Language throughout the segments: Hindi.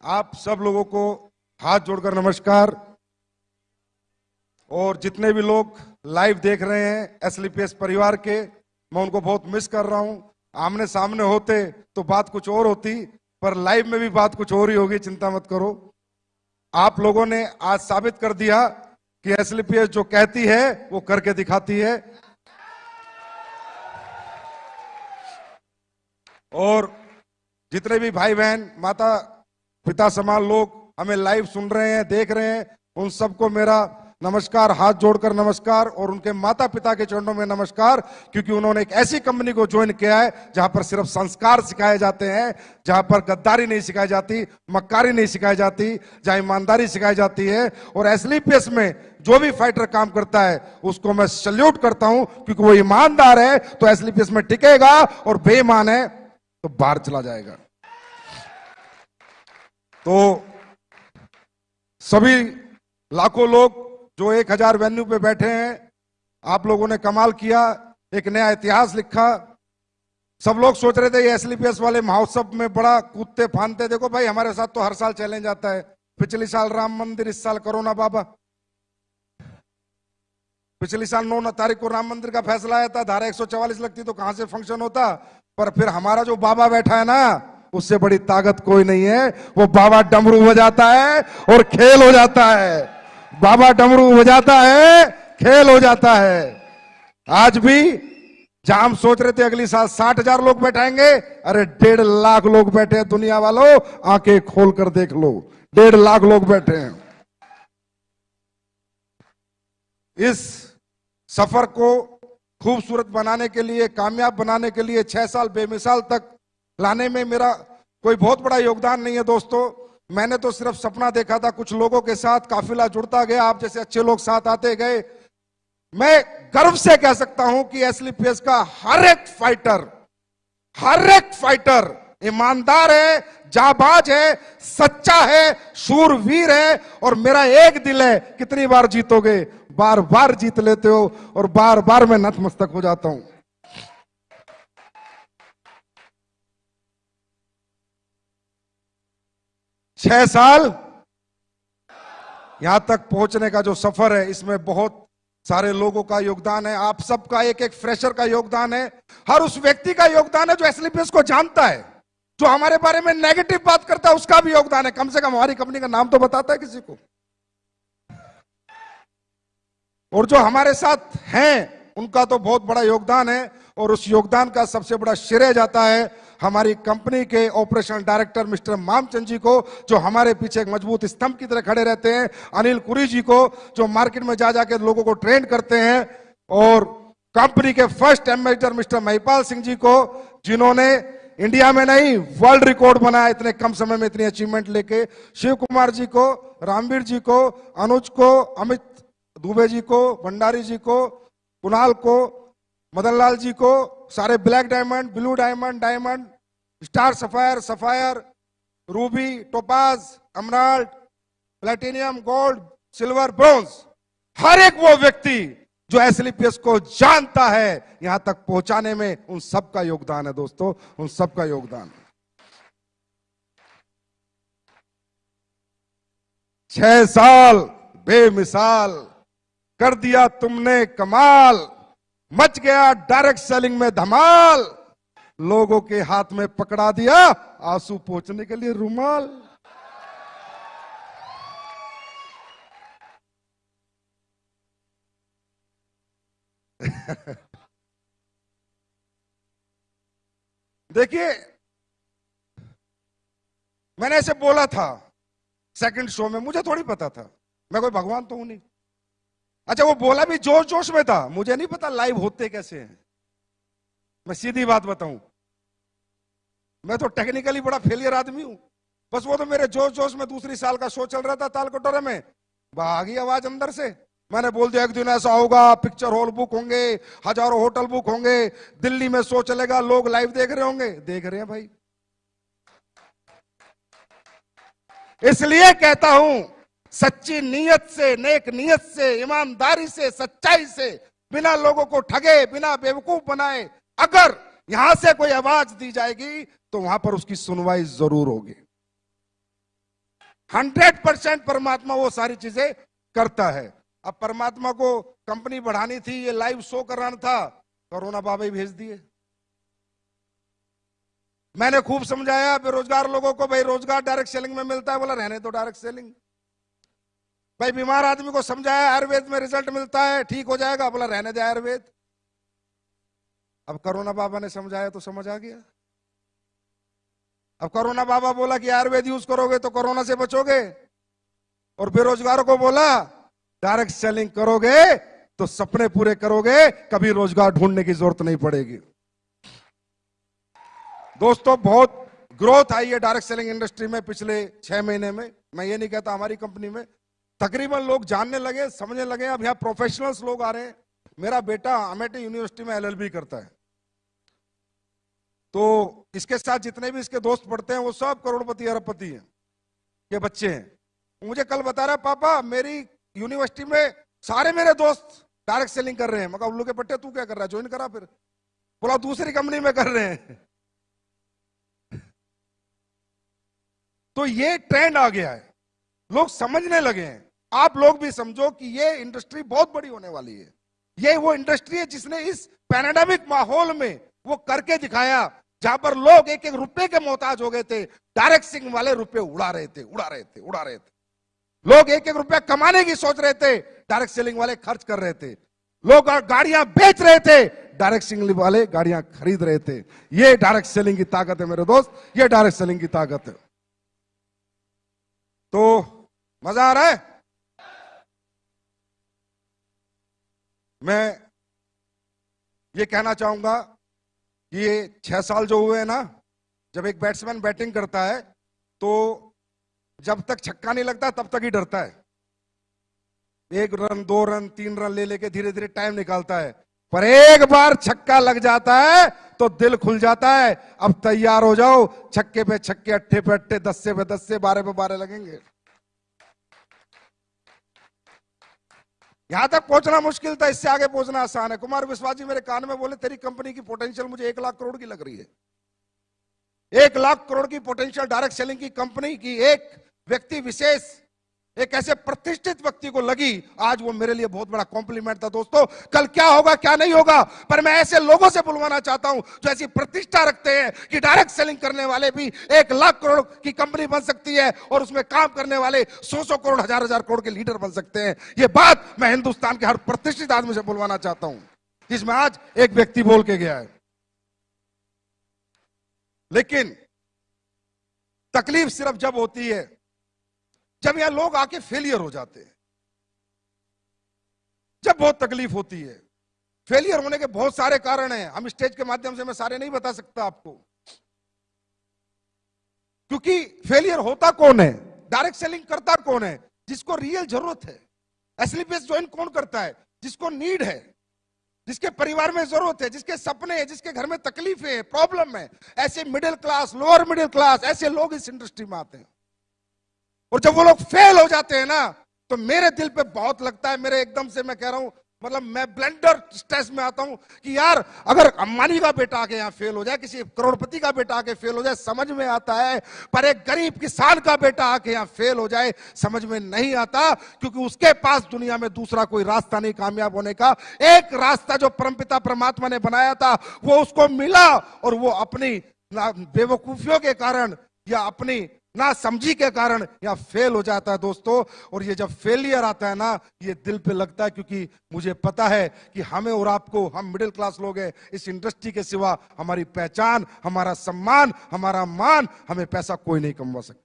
आप सब लोगों को हाथ जोड़कर नमस्कार। और जितने भी लोग लाइव देख रहे हैं एसलीपीएस परिवार के, मैं उनको बहुत मिस कर रहा हूं। आमने सामने होते तो बात कुछ और होती, पर लाइव में भी बात कुछ और ही होगी, चिंता मत करो। आप लोगों ने आज साबित कर दिया कि एसलीपीएस जो कहती है वो करके दिखाती है। और जितने भी भाई बहन माता पिता समान लोग हमें लाइव सुन रहे हैं, देख रहे हैं, उन सबको मेरा नमस्कार, हाथ जोड़कर नमस्कार। और उनके माता पिता के चरणों में नमस्कार, क्योंकि उन्होंने एक ऐसी कंपनी को ज्वाइन किया है जहां पर सिर्फ संस्कार सिखाए जाते हैं, जहां पर गद्दारी नहीं सिखाई जाती, मक्कारी नहीं सिखाई जाती, जहां ईमानदारी सिखाई जाती है। और एसलीपीएस में जो भी फाइटर काम करता है उसको मैं सल्यूट करता हूं, क्योंकि वो ईमानदार है तो एसलीपीएस में टिकेगा, और बेईमान है तो बाहर चला जाएगा। तो सभी लाखों लोग जो 1000 वेन्यू पे बैठे हैं, आप लोगों ने कमाल किया, एक नया इतिहास लिखा। सब लोग सोच रहे थे ये एसलीपीएस वाले महोत्सव में बड़ा कूदते फांदते। देखो भाई, हमारे साथ तो हर साल चैलेंज आता है। पिछले साल राम मंदिर, इस साल कोरोना बाबा। पिछली साल 9 तारीख को राम मंदिर का फैसला आया था, धारा 144 लगती तो कहां से फंक्शन होता। पर फिर हमारा जो बाबा बैठा है ना, उससे बड़ी ताकत कोई नहीं है। वो बाबा डमरू बजाता है और खेल हो जाता है। बाबा डमरू बजाता है, खेल हो जाता है। आज भी जहां हम सोच रहे थे अगली साल 60,000 लोग बैठाएंगे, अरे 1.5 लाख लोग बैठे हैं। दुनिया वालों, आंखें खोल कर देख लो, 1.5 लाख लोग बैठे हैं। इस सफर को खूबसूरत बनाने के लिए, कामयाब बनाने के लिए 6 साल बेमिसाल तक लाने में मेरा कोई बहुत बड़ा योगदान नहीं है दोस्तों। मैंने तो सिर्फ सपना देखा था, कुछ लोगों के साथ काफिला जुड़ता गया, आप जैसे अच्छे लोग साथ आते गए। मैं गर्व से कह सकता हूं कि एसलीपीएस का हर एक फाइटर ईमानदार है, जाबाज है, सच्चा है, शूरवीर है। और मेरा एक दिल है, कितनी बार जीतोगे? बार बार जीत लेते हो, और बार बार मैं नतमस्तक हो जाता हूं। छह साल यहां तक पहुंचने का जो सफर है, इसमें बहुत सारे लोगों का योगदान है। आप सबका, एक एक फ्रेशर का योगदान है, हर उस व्यक्ति का योगदान है जो एसलीपीएस को जानता है। जो हमारे बारे में नेगेटिव बात करता है उसका भी योगदान है, कम से कम हमारी कंपनी का नाम तो बताता है किसी को। और जो हमारे साथ हैं उनका तो बहुत बड़ा योगदान है। और उस योगदान का सबसे बड़ा श्रेय जाता है हमारी कंपनी के ऑपरेशनल डायरेक्टर मिस्टर मामचंद जी को, जो हमारे पीछे एक मजबूत स्तंभ की तरह खड़े रहते हैं। अनिल कुरी जी को, जो मार्केट में जा जाके लोगों को ट्रेन करते हैं। और कंपनी के first ambassador mister Mahipal Singh ji को, जिन्होंने इंडिया में नहीं वर्ल्ड रिकॉर्ड बनाया इतने कम समय में इतनी अचीवमेंट लेके। शिव कुमार जी को, रामवीर जी को, अनुज को, अमित दुबे जी को, भंडारी जी को, कुणाल को, मदन लाल जी को, सारे black diamond, blue diamond, diamond, star sapphire, sapphire, ruby, topaz, emerald, platinum, gold, silver, bronze, हर एक वो व्यक्ति जो एसलीपीएस को जानता है, यहां तक पहुंचाने में उन सबका योगदान है दोस्तों, उन सबका योगदान। 6 साल बेमिसाल कर दिया तुमने कमाल, मच गया डायरेक्ट सेलिंग में धमाल, लोगों के हाथ में पकड़ा दिया आंसू पोंछने के लिए रुमाल। देखिए, मैंने ऐसे बोला था सेकंड शो में, मुझे थोड़ी पता था, मैं कोई भगवान तो हूं नहीं। अच्छा, वो बोला भी जोश जोश में था, मुझे नहीं पता लाइव होते कैसे हैं। मैं सीधी बात बताऊं, मैं तो टेक्निकली बड़ा फेलियर आदमी हूं। बस वो तो मेरे जोश जोश में दूसरी साल का शो चल रहा था ताल कटोरे में, भागी आवाज अंदर से। मैंने बोल दिया एक दिन ऐसा होगा, पिक्चर हॉल बुक होंगे, हजारों होटल बुक होंगे, दिल्ली में शो चलेगा, लोग लाइव देख रहे होंगे। देख रहे हैं भाई। इसलिए कहता हूं, सच्ची नीयत से, नेक नीयत से, ईमानदारी से, सच्चाई से, बिना लोगों को ठगे, बिना बेवकूफ बनाए अगर यहां से कोई आवाज दी जाएगी तो वहां पर उसकी सुनवाई जरूर होगी। 100% परमात्मा वो सारी चीजें करता है। अब परमात्मा को कंपनी बढ़ानी थी, ये लाइव शो कराना था, कोरोना बाबा ही भेज दिए। मैंने खूब समझाया बेरोजगार लोगों को, भाई रोजगार डायरेक्ट सेलिंग में मिलता है, बोला रहने तो डायरेक्ट सेलिंग। भाई बीमार आदमी को समझाया आयुर्वेद में रिजल्ट मिलता है, ठीक हो जाएगा, बोला रहने दे आयुर्वेद। अब कोरोना बाबा ने समझाया तो समझ आ गया। अब कोरोना बाबा बोला कि आयुर्वेद यूज करोगे तो कोरोना से बचोगे, और बेरोजगारों को बोला डायरेक्ट सेलिंग करोगे तो सपने पूरे करोगे, कभी रोजगार ढूंढने की जरूरत नहीं पड़ेगी। दोस्तों बहुत ग्रोथ आई है डायरेक्ट सेलिंग इंडस्ट्री में पिछले 6 महीने में। मैं ये नहीं कहता हमारी कंपनी में, तकरीबन लोग जानने लगे, समझने लगे। अब यहाँ प्रोफेशनल्स लोग आ रहे हैं। मेरा बेटा अमेठी यूनिवर्सिटी में एलएलबी करता है, तो इसके साथ जितने भी इसके दोस्त पढ़ते हैं वो सब करोड़पति अरबपति हैं के बच्चे हैं। मुझे कल बता रहा पापा मेरी यूनिवर्सिटी में सारे मेरे दोस्त डायरेक्ट सेलिंग कर रहे हैं। मैं कहा उल्लू के पट्टे तू क्या कर रहा है, ज्वाइन करा फिर। बोला दूसरी कंपनी में कर रहे हैं। तो ये ट्रेंड आ गया है, लोग समझने लगे हैं। आप लोग भी समझो कि ये इंडस्ट्री बहुत बड़ी होने वाली है। ये वो इंडस्ट्री है जिसने इस पैंडेमिक माहौल में वो करके दिखाया, जहां पर लोग एक एक रुपए के मोहताज हो गए थे, डायरेक्ट सेलिंग वाले रुपए उड़ा रहे थे। लोग एक एक रुपया कमाने की सोच रहे थे, डायरेक्ट सेलिंग वाले खर्च कर रहे थे। लोग गाड़ियां बेच रहे थे, डायरेक्ट सेलिंग वाले गाड़ियां खरीद रहे थे। ये डायरेक्ट सेलिंग की ताकत है मेरे दोस्त, ये डायरेक्ट सेलिंग की ताकत है। तो मजा आ रहा है। मैं ये कहना चाहूंगा कि ये 6 साल जो हुए हैं ना, जब एक बैट्समैन बैटिंग करता है तो जब तक छक्का नहीं लगता तब तक ही डरता है। 1 रन 2 रन 3 रन ले लेके धीरे धीरे टाइम निकालता है, पर एक बार छक्का लग जाता है तो दिल खुल जाता है। अब तैयार हो जाओ, छक्के पे छक्के, अट्ठे पे अट्ठे, 10 पे 10, 12 पे 12 लगेंगे। यहां तक पहुंचना मुश्किल था, इससे आगे पहुंचना आसान है। कुमार विश्वास जी मेरे कान में बोले तेरी कंपनी की पोटेंशियल मुझे 1 लाख करोड़ की लग रही है। 1 लाख करोड़ की पोटेंशियल डायरेक्ट सेलिंग की कंपनी की एक व्यक्ति विशेष, एक ऐसे प्रतिष्ठित व्यक्ति को लगी। आज वो मेरे लिए बहुत बड़ा कॉम्प्लीमेंट था। दोस्तों कल क्या होगा क्या नहीं होगा, पर मैं ऐसे लोगों से बुलवाना चाहता हूं जो ऐसी प्रतिष्ठा रखते हैं कि डायरेक्ट सेलिंग करने वाले भी 1 लाख करोड़ की कंपनी बन सकती है, और उसमें काम करने वाले 100 करोड़, 1000 करोड़ के लीडर बन सकते हैं। ये बात मैं हिंदुस्तान के हर प्रतिष्ठित आदमी से बुलवाना चाहता हूं, जिसमें आज एक व्यक्ति बोल के गया है। लेकिन तकलीफ सिर्फ जब होती है जब यहां लोग आके फेलियर हो जाते हैं, जब बहुत तकलीफ होती है। फेलियर होने के बहुत सारे कारण हैं, हम स्टेज के माध्यम से मैं सारे नहीं बता सकता आपको, क्योंकि फेलियर होता कौन है, डायरेक्ट सेलिंग करता कौन है, जिसको रियल जरूरत है। एसलीपीएस ज्वाइन कौन करता है, जिसको नीड है, जिसके परिवार में जरूरत है, जिसके सपने हैं, जिसके घर में तकलीफें है, प्रॉब्लम है। ऐसे middle class, lower middle class, ऐसे लोग इस इंडस्ट्री में आते हैं। और जब वो लोग फेल हो जाते हैं ना, तो मेरे दिल पे बहुत लगता है। मेरे एकदम से मैं कह रहा हूं, मतलब मैं ब्लेंडर स्ट्रेस में आता हूं कि यार अगर अंबानी का बेटा आके यहां फेल हो जाए, किसी करोड़पति का बेटा आके फेल हो जाए, समझ में आता है, पर एक गरीब किसान का बेटा आके यहां फेल हो जाए समझ में नहीं आता, क्योंकि उसके पास दुनिया में दूसरा कोई रास्ता नहीं कामयाब होने का। एक रास्ता जो परमपिता परमात्मा ने बनाया था वो उसको मिला, और वो अपनी बेवकूफियों के कारण या अपनी ना समझी के कारण या फेल हो जाता है दोस्तों। और ये जब फेलियर आता है ना, ये दिल पे लगता है, क्योंकि मुझे पता है कि हमें और आपको, हम मिडिल क्लास लोग हैं, इस इंडस्ट्री के सिवा हमारी पहचान, हमारा सम्मान, हमारा मान, हमें पैसा कोई नहीं कमवा सकता।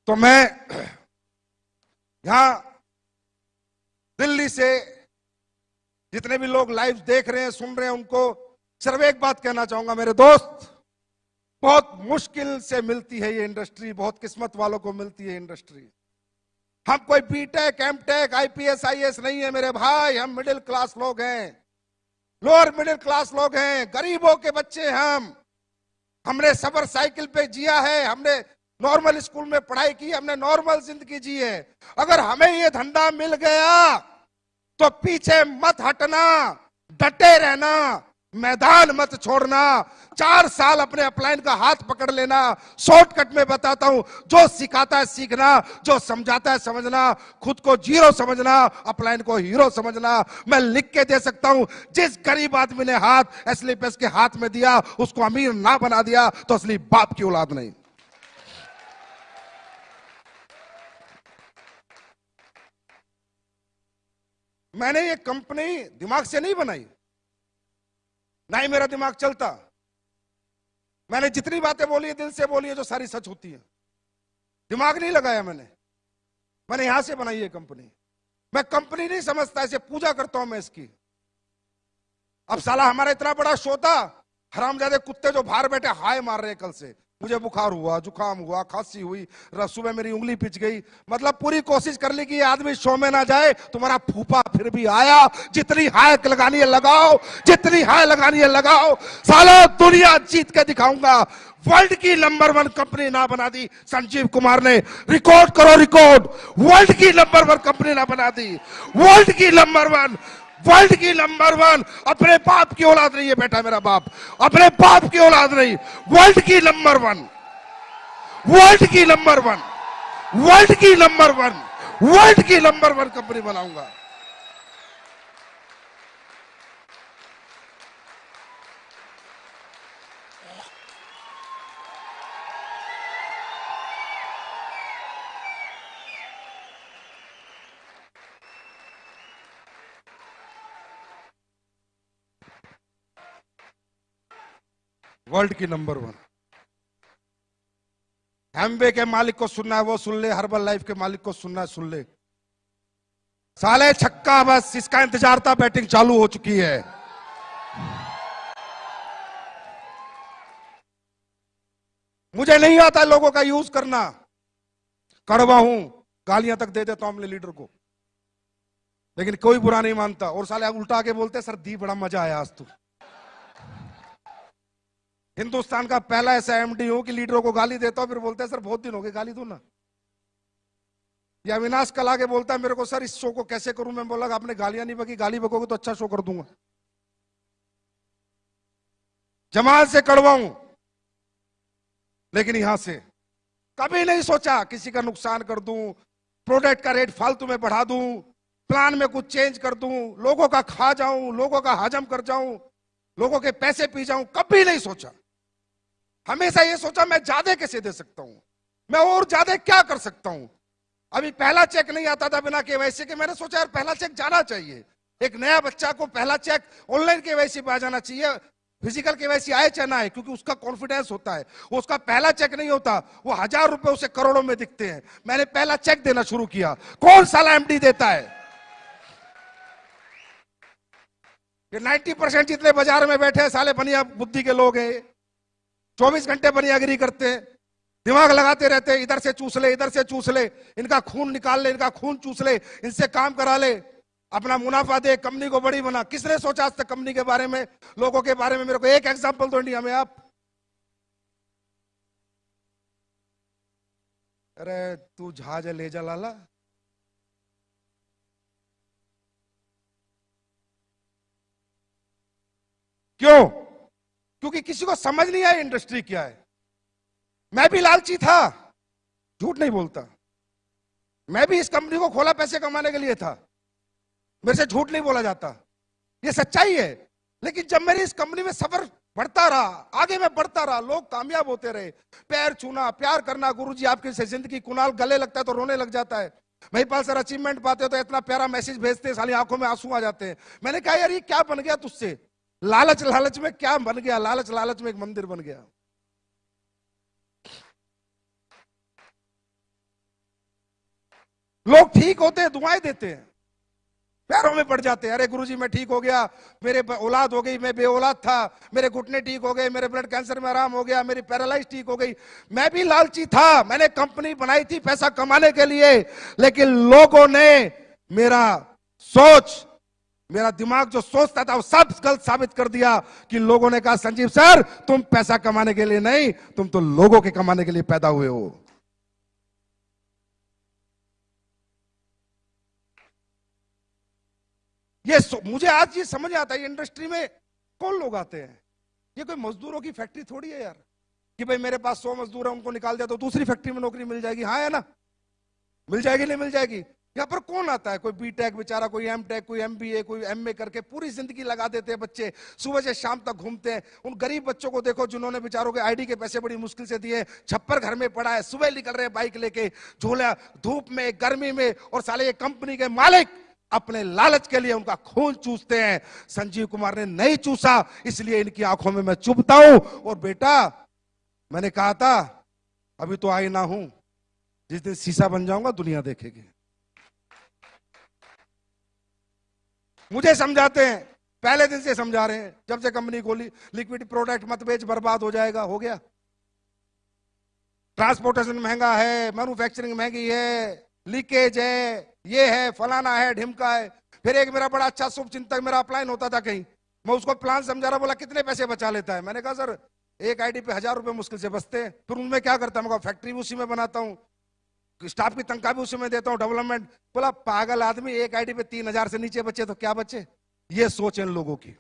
तो मैं यहां दिल्ली से जितने भी लोग लाइव देख रहे हैं, सुन रहे हैं, उनको सिर्फ एक बात कहना चाहूंगा, मेरे दोस्त, बहुत मुश्किल से मिलती है ये इंडस्ट्री, बहुत किस्मत वालों को मिलती है इंडस्ट्री। हम कोई बीटेक, एमटेक, आईपीएस, आईएएस नहीं है मेरे भाई, हम मिडिल क्लास लोग हैं, लोअर मिडिल क्लास लोग हैं, गरीबों के बच्चे हमने सबर साइकिल पे जिया है, हमने नॉर्मल स्कूल में पढ़ाई की, हमने नॉर्मल जिंदगी जी है। अगर हमें ये धंधा मिल गया तो पीछे मत हटना, डटे रहना, मैदान मत छोड़ना। 4 साल अपने अपलाइन का हाथ पकड़ लेना। शॉर्टकट में बताता हूं, जो सिखाता है सीखना, जो समझाता है समझना, खुद को जीरो समझना, अपलाइन को हीरो समझना। मैं लिख के दे सकता हूं, जिस गरीब आदमी ने हाथ एसलीपीएस के हाथ में दिया उसको अमीर ना बना दिया तो असली बाप की औलाद नहीं। मैंने ये कंपनी दिमाग से नहीं बनाई, ना ही मेरा दिमाग चलता। मैंने जितनी बातें बोली है दिल से बोली है, जो सारी सच होती है। दिमाग नहीं लगाया मैंने यहां से बनाई है कंपनी। मैं कंपनी नहीं समझता, इसे पूजा करता हूं मैं इसकी। अब साला हमारा इतना बड़ा शो था, हरामजादे कुत्ते जो बाहर बैठे हाय मार रहे कल से। मुझे बुखार हुआ, जुकाम हुआ, खांसी हुई, सुबह मेरी उंगली पिच गई। मतलब पूरी कोशिश कर ली कि ये आदमी शो में ना जाए। तुम्हारा फूफा फिर भी आया। जितनी हाय लगानी है लगाओ, जितनी हाय लगानी है लगाओ। साला दुनिया जीत के दिखाऊंगा। वर्ल्ड की नंबर 1 कंपनी ना बना दी संजीव कुमार ने। रिकॉर्ड करो रिकॉर्ड। वर्ल्ड की नंबर 1 कंपनी ना बना दी। वर्ल्ड की नंबर 1, वर्ल्ड की नंबर 1। अपने बाप की औलाद नहीं है बेटा, मेरा बाप अपने बाप की औलाद नहीं। वर्ल्ड की नंबर 1, वर्ल्ड की नंबर 1, वर्ल्ड की नंबर 1, वर्ल्ड की नंबर 1 कंपनी बनाऊंगा। वर्ल्ड की नंबर 1। एमवे के मालिक को सुनना है वो सुन ले, हर्बल लाइफ के मालिक को सुनना है सुन ले। साले छक्का, बस इसका इंतजार था, बैटिंग चालू हो चुकी है। मुझे नहीं आता लोगों का यूज करना। कड़वा हूं, गालियां तक दे देता हूं अपने लीडर को, लेकिन कोई बुरा नहीं मानता। और साले उल्टा के बोलते सर दी बड़ा मजा आया आज तो। हिंदुस्तान का पहला ऐसा एमडी हूं कि लीडरों को गाली देता हूं, फिर बोलते हैं सर बहुत दिन हो गए गाली दो ना। या अविनाश कल आके बोलता है मेरे को, सर इस शो को कैसे करूं। मैं बोला आपने गालियां नहीं बकी, गाली बकोगे तो अच्छा शो कर दूंगा। जमात से कड़वा हूं, लेकिन यहां से कभी नहीं सोचा किसी का नुकसान कर दूं, प्रोडक्ट का रेट फालतू में बढ़ा दूं, प्लान में कुछ चेंज कर दूं, लोगों का खा जाऊं, लोगों का हजम कर जाऊं, लोगों के पैसे पी जाऊं। कभी नहीं सोचा। हमेशा ये सोचा मैं ज्यादा कैसे दे सकता हूं, मैं और ज्यादा क्या कर सकता हूं। अभी पहला चेक नहीं आता था बिना केवाईसी के। मैंने सोचा यार पहला चेक जाना चाहिए। एक नया बच्चा को पहला चेक ऑनलाइन केवाईसी पे आ जाना चाहिए, फिजिकल केवाईसी आए चाहे ना आए, क्योंकि उसका कॉन्फिडेंस होता है। वो उसका पहला चेक नहीं होता, वो 1000 रुपए उसे करोड़ों में दिखते हैं। मैंने पहला चेक देना शुरू किया। कौन साला एमडी देता है? ये 90% जितने बाजार में बैठे हैं साले बनिया बुद्धि के लोग हैं। 24 घंटे बनियागिरी करते हैं, दिमाग लगाते रहते हैं, इधर से चूस ले, इधर से चूस ले, इनका खून निकाल ले, इनका खून चूस ले, इनसे काम करा ले, अपना मुनाफा दे, कंपनी को बड़ी बना। किसने सोचा आज तक कंपनी के बारे में, लोगों के बारे में? मेरे को एक एग्जांपल दो इंडिया में आप। अरे तू जहाज ले जा लाला। क्यों? क्योंकि किसी को समझ नहीं आया इंडस्ट्री क्या है। मैं भी लालची था, झूठ नहीं बोलता। मैं भी इस कंपनी को खोला पैसे कमाने के लिए था, मेरे से झूठ नहीं बोला जाता, ये सच्चाई है। लेकिन जब मेरी इस कंपनी में सफर बढ़ता रहा, आगे मैं बढ़ता रहा, लोग कामयाब होते रहे, पैर छूना, प्यार करना। गुरुजी आपकी जिंदगी, कुणाल गले लगता है तो रोने लग जाता है, महिपाल सर अचीवमेंट पाते हो तो इतना प्यारा मैसेज भेजते हैं, साली आंखों में आंसू आ जाते हैं। मैंने कहा यार ये क्या बन गया तुझसे? लालच लालच में क्या बन गया? लालच लालच में एक मंदिर बन गया। लोग ठीक होते हैं, दुआएं देते हैं, पैरों में पड़ जाते हैं। अरे गुरुजी मैं ठीक हो गया, मेरे औलाद हो गई, मैं बे औलाद था, मेरे घुटने ठीक हो गए, मेरे ब्लड कैंसर में आराम हो गया, मेरी पैरालाइज ठीक हो गई। मैं भी लालची था, मैंने कंपनी बनाई थी पैसा कमाने के लिए, लेकिन लोगों ने मेरा सोच, मेरा दिमाग जो सोचता था वो सब गलत साबित कर दिया। कि लोगों ने कहा संजीव सर तुम पैसा कमाने के लिए नहीं, तुम तो लोगों के कमाने के लिए पैदा हुए हो। ये मुझे आज ये समझ आता है इंडस्ट्री में कौन लोग आते हैं? ये कोई मजदूरों की फैक्ट्री थोड़ी है यार कि भाई मेरे पास 100 मजदूर है, उनको निकाल दिया तो दूसरी फैक्ट्री में नौकरी मिल जाएगी। हाँ है ना? मिल जाएगी नहीं मिल जाएगी? यहाँ पर कौन आता है? कोई बीटेक बेचारा, कोई एमटेक, कोई एमबीए, कोई एमए करके पूरी जिंदगी लगा देते हैं बच्चे, सुबह से शाम तक घूमते हैं। उन गरीब बच्चों को देखो जिन्होंने बेचारों के आईडी के पैसे बड़ी मुश्किल से दिए, छप्पर घर में पड़ा है, सुबह निकल रहे हैं बाइक लेके, झोला धूप में गर्मी में, और साले ये कंपनी के मालिक अपने लालच के लिए उनका खून चूसते हैं। संजीव कुमार ने नहीं चूसा, इसलिए इनकी आंखों में मैं चुभता हूं। और बेटा, मैंने कहा था अभी तो आईना हूं, जिस दिन शीशा बन जाऊंगा दुनिया देखेगी। मुझे समझाते हैं, पहले दिन से समझा रहे हैं, जब से कंपनी खोली, लिक्विड प्रोडक्ट मत बेच, बर्बाद हो जाएगा। हो गया? ट्रांसपोर्टेशन महंगा है, मैन्युफैक्चरिंग महंगी है, लीकेज है, ये है, फलाना है, ढिमका है। फिर एक मेरा बड़ा अच्छा शुभ चिंतक मेरा अपलाइन होता था कहीं, मैं उसको प्लान समझा रहा, बोला कितने पैसे बचा लेता है? मैंने कहा सर एक आईडी पे 1000 रुपए मुश्किल से बचते हैं। फिर उनमें क्या करता है? मैं फैक्ट्री भी उसी में बनाता हूँ, स्टाफ की तनख्वाह भी उसी में देता हूँ, डेवलपमेंट। बोला पागल आदमी, एक आईडी पे 3000 से नीचे बचे तो क्या बचे? ये सोच इन लोगों की।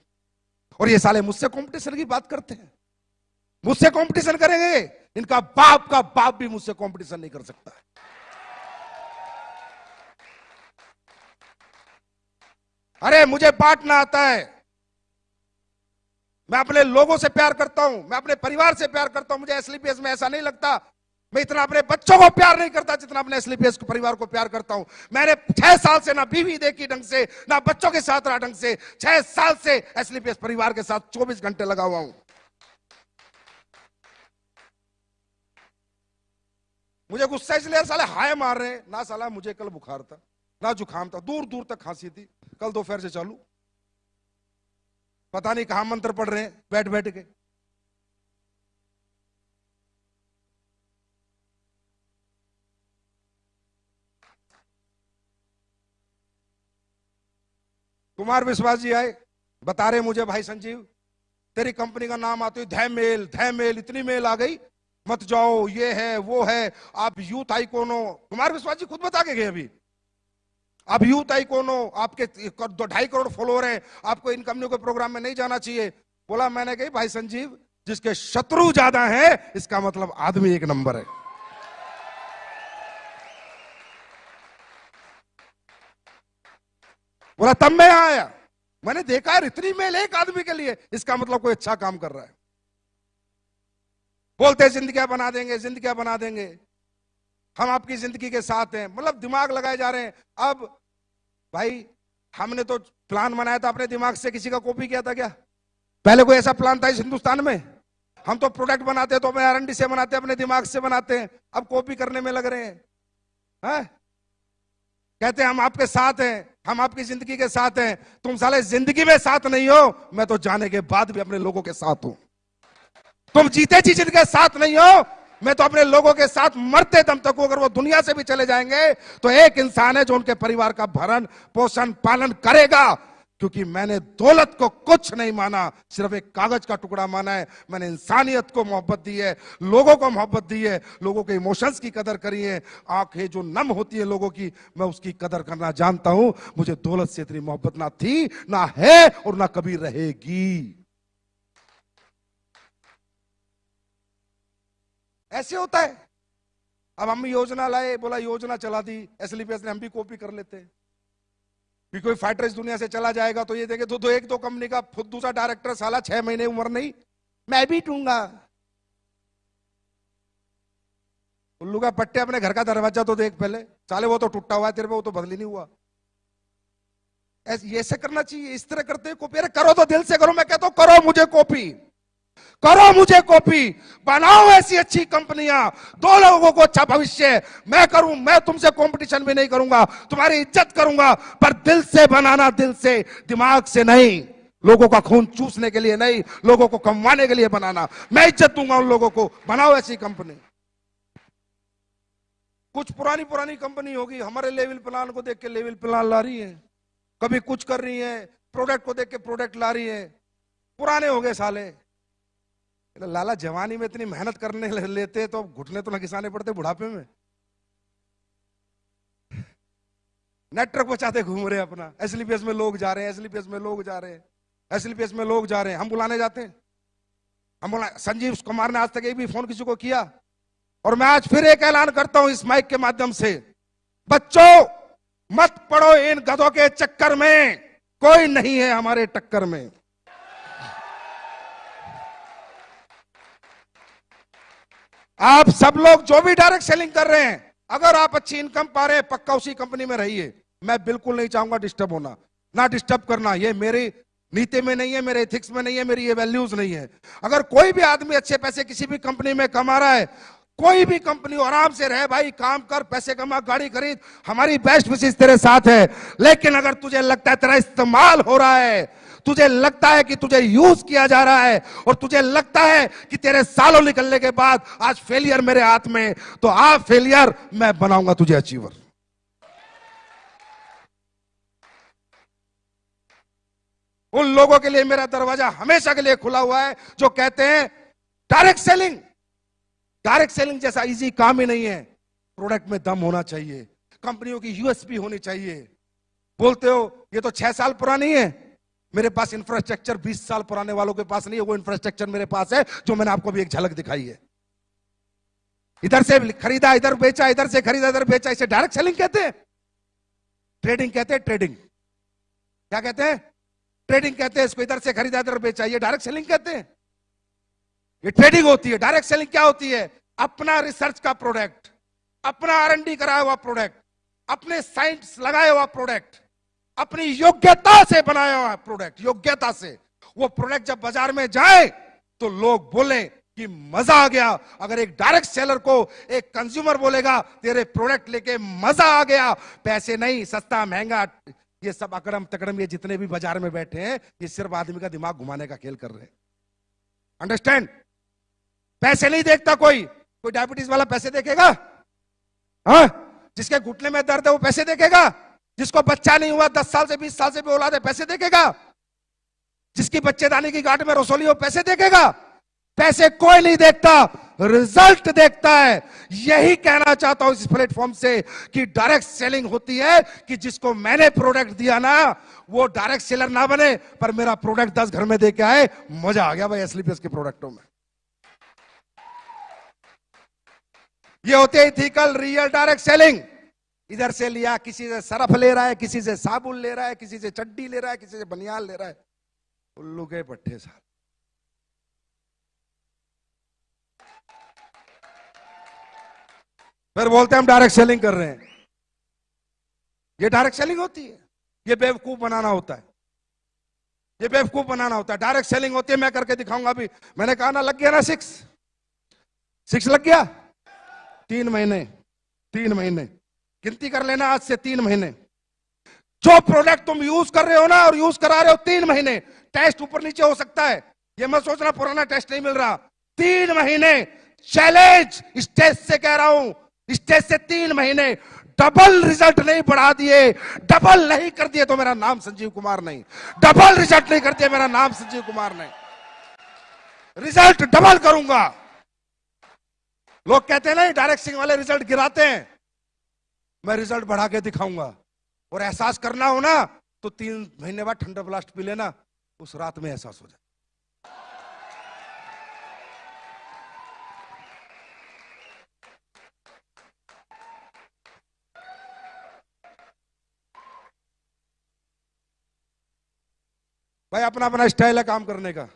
और ये साले मुझसे कंपटीशन की बात करते हैं, मुझसे कंपटीशन करेंगे? इनका बाप का बाप भी मुझसे कंपटीशन नहीं कर सकता। अरे मुझे बांटना आता है, मैं अपने लोगों से प्यार करता हूं, मैं अपने परिवार से प्यार करता हूं। मुझे एसलीपीएस में ऐसा नहीं लगता मैं इतना अपने बच्चों को प्यार नहीं करता जितना अपने एसलीपीएस के परिवार को प्यार करता हूं। मैंने 6 साल से ना बीवी देखी ढंग से, ना बच्चों के साथ रहा ढंग से। 6 साल से एसलीपीएस परिवार के साथ 24 घंटे लगा हुआ हूं। मुझे गुस्सा इसलिए साले हाय मार रहे हैं ना, साला मुझे कल बुखार था, ना जुकाम था, दूर दूर तक खांसी थी, कल दोपहर से चालू, पता नहीं कहां मंत्र पढ़ रहे हैं बैठ बैठ के। कुमार विश्वास जी आए, बता रहे मुझे भाई संजीव तेरी कंपनी का नाम आते ही धैमेल धैमेल इतनी मेल आ गई, मत जाओ, ये है वो है, आप यूथ आइकॉन हो। कुमार विश्वास जी खुद बता के गए अभी, आप यूथ आइकॉन हो, आपके 2.5 करोड़ फॉलोअर हैं, आपको इन कंपनियों के प्रोग्राम में नहीं जाना चाहिए। बोला मैंने कही भाई संजीव जिसके शत्रु ज्यादा है इसका मतलब आदमी एक नंबर है। बोला तब मैं आया, मैंने देखा है इतनी मेल एक आदमी के लिए, इसका मतलब कोई अच्छा काम कर रहा है। बोलते जिंदगियां बना देंगे, जिंदगियां बना देंगे, हम आपकी जिंदगी के साथ हैं, मतलब दिमाग लगाए जा रहे हैं। अब भाई हमने तो प्लान बनाया था अपने दिमाग से, किसी का कॉपी किया था क्या? पहले कोई ऐसा प्लान था इस हिंदुस्तान में? हम तो प्रोडक्ट बनाते तो अपने R&D से बनाते, अपने दिमाग से बनाते हैं, अब कॉपी करने में लग रहे हैं। कहते हैं हम आपके साथ हैं, हम आपकी जिंदगी के साथ हैं। तुम साले जिंदगी में साथ नहीं हो, मैं तो जाने के बाद भी अपने लोगों के साथ हूं। तुम जीते जी जिनके साथ नहीं हो, मैं तो अपने लोगों के साथ मरते दम तक हूं। अगर वो दुनिया से भी चले जाएंगे तो एक इंसान है जो उनके परिवार का भरण पोषण पालन करेगा, क्योंकि मैंने दौलत को कुछ नहीं माना, सिर्फ एक कागज का टुकड़ा माना है। मैंने इंसानियत को मोहब्बत दी है, लोगों को मोहब्बत दी है, लोगों के इमोशंस की कदर करी है। आंखें जो नम होती है लोगों की, मैं उसकी कदर करना जानता हूं। मुझे दौलत से इतनी मोहब्बत ना थी, ना है और ना कभी रहेगी। ऐसे होता है। अब हम योजना लाए, बोला योजना चला दी एसलीपीएस ने, हम भी कॉपी कर लेते हैं। भी कोई फाइटर इस दुनिया से चला जाएगा तो ये देखे तो एक दो कंपनी का खुद दूसरा डायरेक्टर साला 6 महीने उम्र नहीं, मैं भी टूंगा। उल्लू का पट्टे, अपने घर का दरवाजा तो देख पहले, साले वो तो टूटा हुआ है तेरे पे, वो तो बदली नहीं हुआ। ऐसे करना चाहिए, इस तरह करते हैं कॉपी। अरे करो तो दिल से करो, मैं कहता हूं करो मुझे कॉपी, करो मुझे कॉपी, बनाओ ऐसी अच्छी कंपनियां, दो लोगों को अच्छा भविष्य। मैं करूं, मैं तुमसे कंपटीशन भी नहीं करूंगा, तुम्हारी इज्जत करूंगा, पर दिल से बनाना, दिल से, दिमाग से नहीं। लोगों का खून चूसने के लिए नहीं, लोगों को कमवाने के लिए बनाना। मैं इज्जत दूंगा उन लोगों को, बनाओ ऐसी कंपनी। कुछ पुरानी पुरानी कंपनी होगी, हमारे लेवल प्लान को देख के लेवल प्लान ला रही है, कभी कुछ कर रही है, प्रोडक्ट को देख के प्रोडक्ट ला रही है। पुराने हो गए साले। लाला जवानी में इतनी मेहनत करने लेते तो घुटने तो न घिसाने पड़ते बुढ़ापे में। नेटवर्क बचाते घूम रहे अपना, एसलीपीएस में लोग जा रहे हैं, एसलीपीएस में लोग जा रहे हैं, एसएलपीएस में लोग जा रहे हैं, हम बुलाने जाते हैं? हम बुला, संजीव कुमार ने आज तक एक भी फोन किसी को किया? और मैं आज फिर एक ऐलान करता हूं इस माइक के माध्यम से, बच्चों मत पड़ो इन गधों के चक्कर में, कोई नहीं है हमारे टक्कर में। आप सब लोग जो भी डायरेक्ट सेलिंग कर रहे हैं, अगर आप अच्छी इनकम पा रहे हैं, पक्का उसी कंपनी में रहिए। मैं बिल्कुल नहीं चाहूंगा डिस्टर्ब होना, ना डिस्टर्ब करना, ये मेरी नीति में नहीं है, मेरे एथिक्स में नहीं है, मेरी ये वैल्यूज नहीं है। अगर कोई भी आदमी अच्छे पैसे किसी भी कंपनी में कमा रहा है, कोई भी कंपनी, आराम से रहे भाई, काम कर, पैसे कमा, गाड़ी खरीद, हमारी बेस्ट विशेष तेरे साथ है। लेकिन अगर तुझे लगता है तेरा इस्तेमाल हो रहा है, तुझे लगता है कि तुझे यूज किया जा रहा है, और तुझे लगता है कि तेरे सालों निकलने के बाद आज फेलियर मेरे हाथ में, तो आप फेलियर, मैं बनाऊंगा तुझे अचीवर। उन लोगों के लिए मेरा दरवाजा हमेशा के लिए खुला हुआ है जो कहते हैं डायरेक्ट सेलिंग, डायरेक्ट सेलिंग जैसा इजी काम ही नहीं है। प्रोडक्ट में दम होना चाहिए, कंपनियों की यूएसपी होनी चाहिए। बोलते हो ये तो 6 साल पुरानी है, मेरे पास इंफ्रास्ट्रक्चर 20 साल पुराने वालों के पास नहीं है, वो इंफ्रास्ट्रक्चर मेरे पास है जो मैंने आपको भी एक झलक दिखाई है। इधर से खरीदा, इधर बेचा, इधर से खरीदा, इधर बेचा, इसे डायरेक्ट सेलिंग कहते हैं। ट्रेडिंग कहते हैं, ट्रेडिंग। क्या कहते हैं? ट्रेडिंग कहते हैं इसको। इधर से खरीदा, इधर बेचा, ये डायरेक्ट सेलिंग कहते हैं। ये ट्रेडिंग होती है। डायरेक्ट सेलिंग क्या होती है? अपना रिसर्च का प्रोडक्ट, अपना R&D कराया हुआ प्रोडक्ट, अपने साइंस लगाया हुआ प्रोडक्ट, अपनी योग्यता से बनाया हुआ प्रोडक्ट, योग्यता से वो प्रोडक्ट जब बाजार में जाए तो लोग बोले कि मजा आ गया। अगर एक डायरेक्ट सेलर को एक कंज्यूमर बोलेगा तेरे प्रोडक्ट लेके मजा आ गया, पैसे नहीं, सस्ता महंगा, ये सब अकड़म तकड़म, ये जितने भी बाजार में बैठे हैं, ये सिर्फ आदमी का दिमाग घुमाने का खेल कर रहे हैं। अंडरस्टैंड? पैसे नहीं देखता कोई डायबिटीज वाला पैसे देखेगा? हाँ, जिसके घुटने में दर्द है वो पैसे देखेगा? जिसको बच्चा नहीं हुआ 10 साल से 20 साल से भी औलाद है, पैसे देखेगा? जिसकी बच्चेदानी की गांठ में रसोली हो, पैसे देखेगा? पैसे कोई नहीं देखता, रिजल्ट देखता है। यही कहना चाहता हूं इस प्लेटफॉर्म से कि डायरेक्ट सेलिंग होती है कि जिसको मैंने प्रोडक्ट दिया ना, वो डायरेक्ट सेलर ना बने, पर मेरा प्रोडक्ट 10 घर में दे के आए। मजा आ गया भाई एसएलपीएस के प्रोडक्टों में। ये होते है इथिकल रियल डायरेक्ट सेलिंग। इधर से लिया, किसी से सरफ ले रहा है, किसी से साबुन ले रहा है, किसी से चड्डी ले रहा है, किसी से बनियान ले रहा है। उल्लू के पट्टे साहब। फिर बोलते हैं हम डायरेक्ट सेलिंग कर रहे हैं। ये डायरेक्ट सेलिंग होती है? ये बेवकूफ बनाना होता है, ये बेवकूफ बनाना होता है। डायरेक्ट सेलिंग होती है, मैं करके दिखाऊंगा। अभी मैंने कहा ना, लग गया ना 6 लग गया। 3 महीने, 3 महीने गिनती कर लेना, आज से 3 महीने। जो प्रोडक्ट तुम यूज कर रहे हो ना, और यूज करा रहे हो 3 महीने, टेस्ट ऊपर नीचे हो सकता है, ये मत सोचना पुराना टेस्ट नहीं मिल रहा। 3 महीने चैलेंज, स्टेज से कह रहा हूं, स्टेज से 3 महीने डबल रिजल्ट नहीं बढ़ा दिए, डबल नहीं कर दिए तो मेरा नाम संजीव कुमार नहीं। डबल रिजल्ट नहीं कर दिया, मेरा नाम संजीव कुमार नहीं। रिजल्ट डबल करूंगा। लोग कहते हैं नहीं डायरेक्ट सेलिंग वाले रिजल्ट गिराते हैं, मैं रिजल्ट बढ़ा के दिखाऊंगा। और एहसास करना हो ना तो 3 महीने बाद ठंडा ब्लास्ट पी लेना, उस रात में एहसास हो जाए। भाई अपना अपना स्टाइल है काम करने का।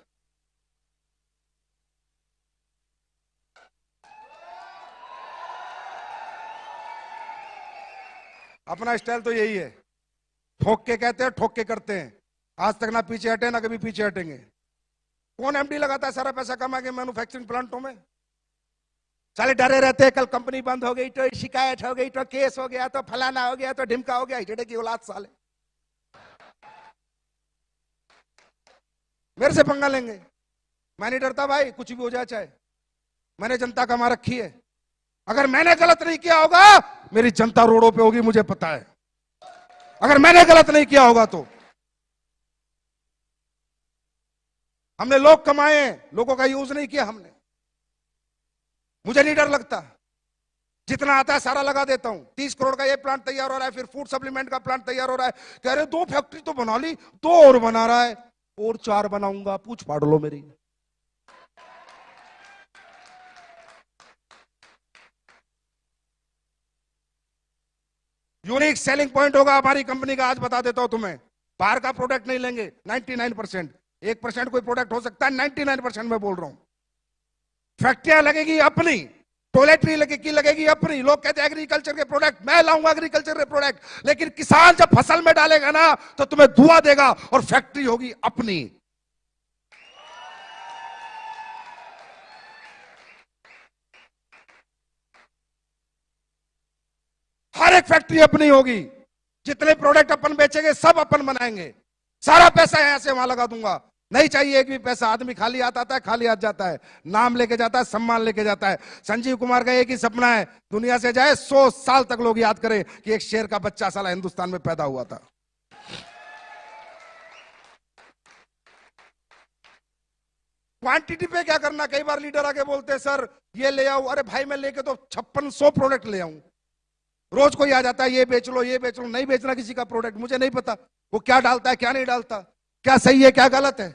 अपना स्टाइल तो यही है, ठोक के कहते हैं, ठोक के करते हैं। आज तक ना पीछे हटे, ना कभी पीछे हटेंगे। कौन एमडी लगाता है सारा पैसा कमा के मैन्युफैक्चरिंग प्लांटों में? साले डरे रहते हैं, कल कंपनी बंद हो गई तो शिकायत हो गई, तो केस हो गया, तो फलाना हो गया, तो ढिमका हो गया। हिटड़े की औलाद साले मेरे से पंगा लेंगे। मैं नहीं डरता भाई, कुछ भी हो जाए चाहे। मैंने जनता कमा रखी है। अगर मैंने गलत नहीं किया होगा, मेरी जनता रोडों पे होगी, मुझे पता है। अगर मैंने गलत नहीं किया होगा तो। हमने लोग कमाए, लोगों का यूज नहीं किया हमने। मुझे नहीं डर लगता, जितना आता है सारा लगा देता हूं। 30 करोड़ का ये प्लांट तैयार हो रहा है, फिर फूड सप्लीमेंट का प्लांट तैयार हो रहा है। कह रहे 2 फैक्ट्री तो बना ली, 2 और बना रहा है। और 4 बनाऊंगा, पूछ फाड़ लो मेरी। यूनिक सेलिंग पॉइंट होगा हमारी कंपनी का, आज बता देता हूं तुम्हें। बाहर का प्रोडक्ट नहीं लेंगे 99%। 1% कोई प्रोडक्ट हो सकता है, 99% मैं बोल रहा हूं। फैक्ट्रियां लगेगी अपनी, टॉयलेटरी लगेगी अपनी। लोग कहते हैं एग्रीकल्चर के प्रोडक्ट, मैं लाऊंगा एग्रीकल्चर के प्रोडक्ट, लेकिन किसान जब फसल में डालेगा ना तो तुम्हें दुआ देगा, और फैक्ट्री होगी अपनी। हर एक फैक्ट्री अपनी होगी। जितने प्रोडक्ट अपन बेचेंगे सब अपन बनाएंगे। सारा पैसा यहां से वहां लगा दूंगा, नहीं चाहिए एक भी पैसा। आदमी खाली हाथ आता है, खाली हाथ जाता है, नाम लेके जाता है, सम्मान लेके जाता है। संजीव कुमार का एक ही सपना है, दुनिया से जाए 100 साल तक लोग याद करें कि एक शेर का बच्चा साला हिंदुस्तान में पैदा हुआ था। क्वांटिटी पे क्या करना। कई बार लीडर आके बोलते हैं सर ये ले आओ, अरे भाई मैं लेके तो 5600 प्रोडक्ट ले आऊं। रोज कोई आ जाता है ये बेच लो ये बेच लो। नहीं बेचना किसी का प्रोडक्ट, मुझे नहीं पता वो क्या डालता है क्या नहीं डालता, क्या सही है क्या गलत है।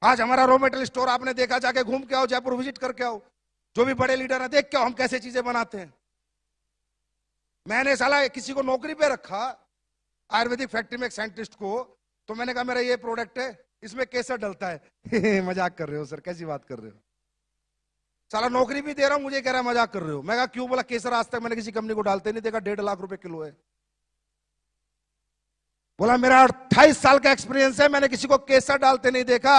आज हमारा रॉ मेटेरियल स्टोर आपने देखा, जाके घूम के आओ, जयपुर विजिट करके आओ, जो भी बड़े लीडर है देख के आओ हम कैसे चीजें बनाते हैं। मैंने साला किसी को नौकरी पे रखा आयुर्वेदिक फैक्ट्री में, एक साइंटिस्ट को, तो मैंने कहा मेरा ये प्रोडक्ट है, इसमें केसर डलता है। मजाक कर रहे हो सर, कैसी बात कर रहे हो। साला नौकरी भी दे रहा हूं, मुझे कह रहा है मजाक कर रहे हो। मैं कहा क्यों? बोला केसर आज तक मैंने किसी कंपनी को डालते नहीं देखा, 1.5 लाख रुपए किलो है। बोला मेरा 28 साल का एक्सपीरियंस है, मैंने किसी को केसर डालते नहीं देखा।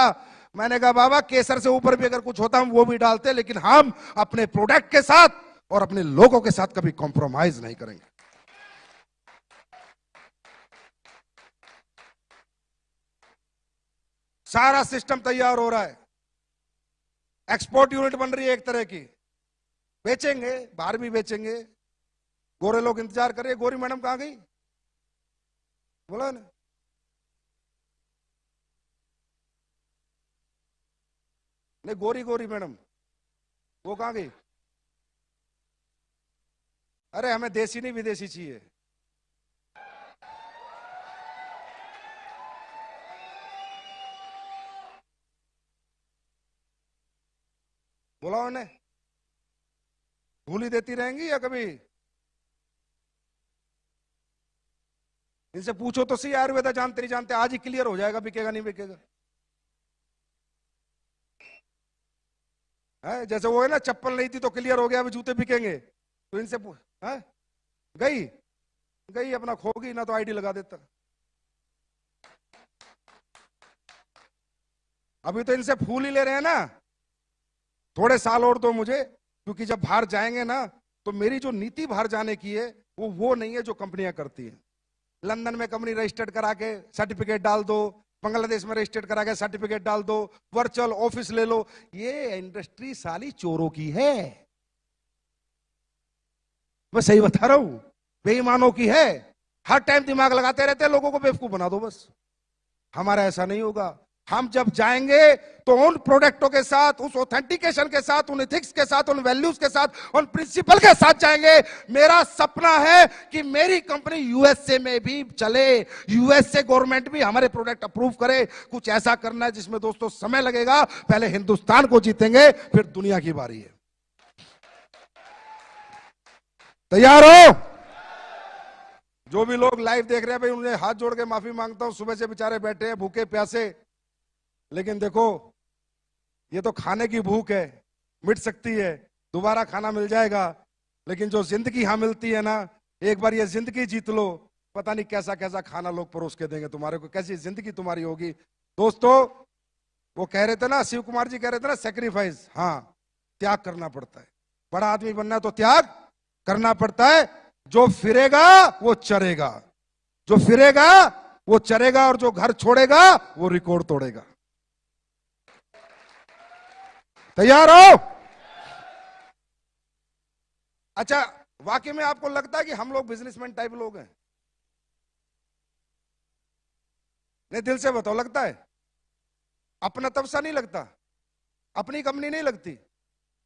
मैंने कहा बाबा केसर से ऊपर भी अगर कुछ होता हम वो भी डालते, लेकिन हम अपने प्रोडक्ट के साथ और अपने लोगों के साथ कभी कॉम्प्रोमाइज नहीं करेंगे। सारा सिस्टम तैयार हो रहा है, एक्सपोर्ट यूनिट बन रही है एक तरह की, बेचेंगे बाहर भी बेचेंगे। गोरे लोग इंतजार कर रहे हैं, गोरी मैडम कहां गई? बोला ना, नहीं गोरी गोरी मैडम वो कहां गई? अरे हमें देसी नहीं विदेशी चाहिए। बोला उन्हें, भूली देती रहेंगी या कभी? इनसे पूछो तो सही, आयुर्वेदा जानते नहीं जानते, आज ही क्लियर हो जाएगा बिकेगा नहीं बिकेगा। है जैसे वो है ना, चप्पल नहीं थी तो क्लियर हो गया अभी जूते बिकेंगे। तो इनसे है? गई गई अपना खोगी ना, तो आईडी लगा देता। अभी तो इनसे फूल ही ले रहे हैं ना, थोड़े साल और दो मुझे, क्योंकि जब बाहर जाएंगे ना तो मेरी जो नीति बाहर जाने की है वो नहीं है जो कंपनियां करती हैं। लंदन में कंपनी रजिस्टर्ड करा के सर्टिफिकेट डाल दो, बांग्लादेश में रजिस्टर्ड करा के सर्टिफिकेट डाल दो, वर्चुअल ऑफिस ले लो। ये इंडस्ट्री साली चोरों की है, मैं सही बता रहा हूं, बेईमानों की है। हर टाइम दिमाग लगाते रहते हैं, लोगों को बेवकूफ बना दो बस। हमारा ऐसा नहीं होगा। हम जब जाएंगे तो उन प्रोडक्टों के साथ, उस ऑथेंटिकेशन के साथ, उन एथिक्स के साथ, उन वैल्यूज के साथ, उन प्रिंसिपल के साथ जाएंगे। मेरा सपना है कि मेरी कंपनी यूएसए में भी चले, यूएसए गवर्नमेंट भी हमारे प्रोडक्ट अप्रूव करे। कुछ ऐसा करना है जिसमें दोस्तों समय लगेगा, पहले हिंदुस्तान को जीतेंगे फिर दुनिया की बारी है। तैयार हो? जो भी लोग लाइव देख रहे हैं भाई, उन्हें हाथ जोड़ के माफी मांगता हूं, सुबह से बेचारे बैठे हैं भूखे प्यासे। लेकिन देखो ये तो खाने की भूख है, मिट सकती है, दोबारा खाना मिल जाएगा। लेकिन जो जिंदगी यहां मिलती है ना, एक बार ये जिंदगी जीत लो, पता नहीं कैसा कैसा खाना लोग परोस के देंगे तुम्हारे को, कैसी जिंदगी तुम्हारी होगी। दोस्तों वो कह रहे थे ना, शिव कुमार जी कह रहे थे ना, सेक्रीफाइस, हाँ त्याग करना पड़ता है। बड़ा आदमी बनना है तो त्याग करना पड़ता है। जो फिरेगा वो चरेगा, जो फिरेगा वो चरेगा, और जो घर छोड़ेगा वो रिकॉर्ड तोड़ेगा। तैयार हो? अच्छा, वाकई में आपको लगता है कि हम लोग बिजनेसमैन टाइप लोग हैं? नहीं दिल से बताओ, लगता है? अपना तब सा नहीं लगता, अपनी कंपनी नहीं लगती।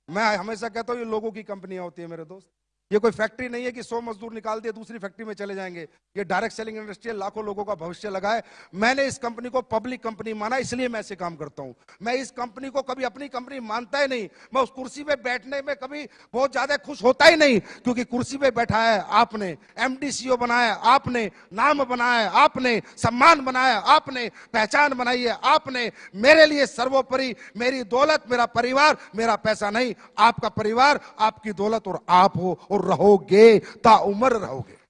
मैं हमेशा कहता हूं ये लोगों की कंपनियां होती है मेरे दोस्त, ये कोई फैक्ट्री नहीं है कि 100 मजदूर निकाल दिए दूसरी फैक्ट्री में चले जाएंगे। ये डायरेक्ट सेलिंग इंडस्ट्री है, लाखों लोगों का भविष्य लगा है। मैंने इस कंपनी को पब्लिक कंपनी माना, इसलिए मैं ऐसे काम करता हूं। मैं इस कंपनी को कभी अपनी कंपनी मानता ही नहीं। मैं उस कुर्सी पे बैठने में कभी बहुत ज्यादा खुश होता ही नहीं, क्योंकि कुर्सी पे बैठा है आपने, एमडी सीईओ बनाया आपने, नाम बनाया आपने, सम्मान बनाया आपने, पहचान बनाई है आपने। मेरे लिए सर्वोपरि मेरी दौलत, मेरा परिवार, मेरा पैसा नहीं, आपका परिवार, आपकी दौलत और आप हो, और रहोगे, ताउम्र रहोगे।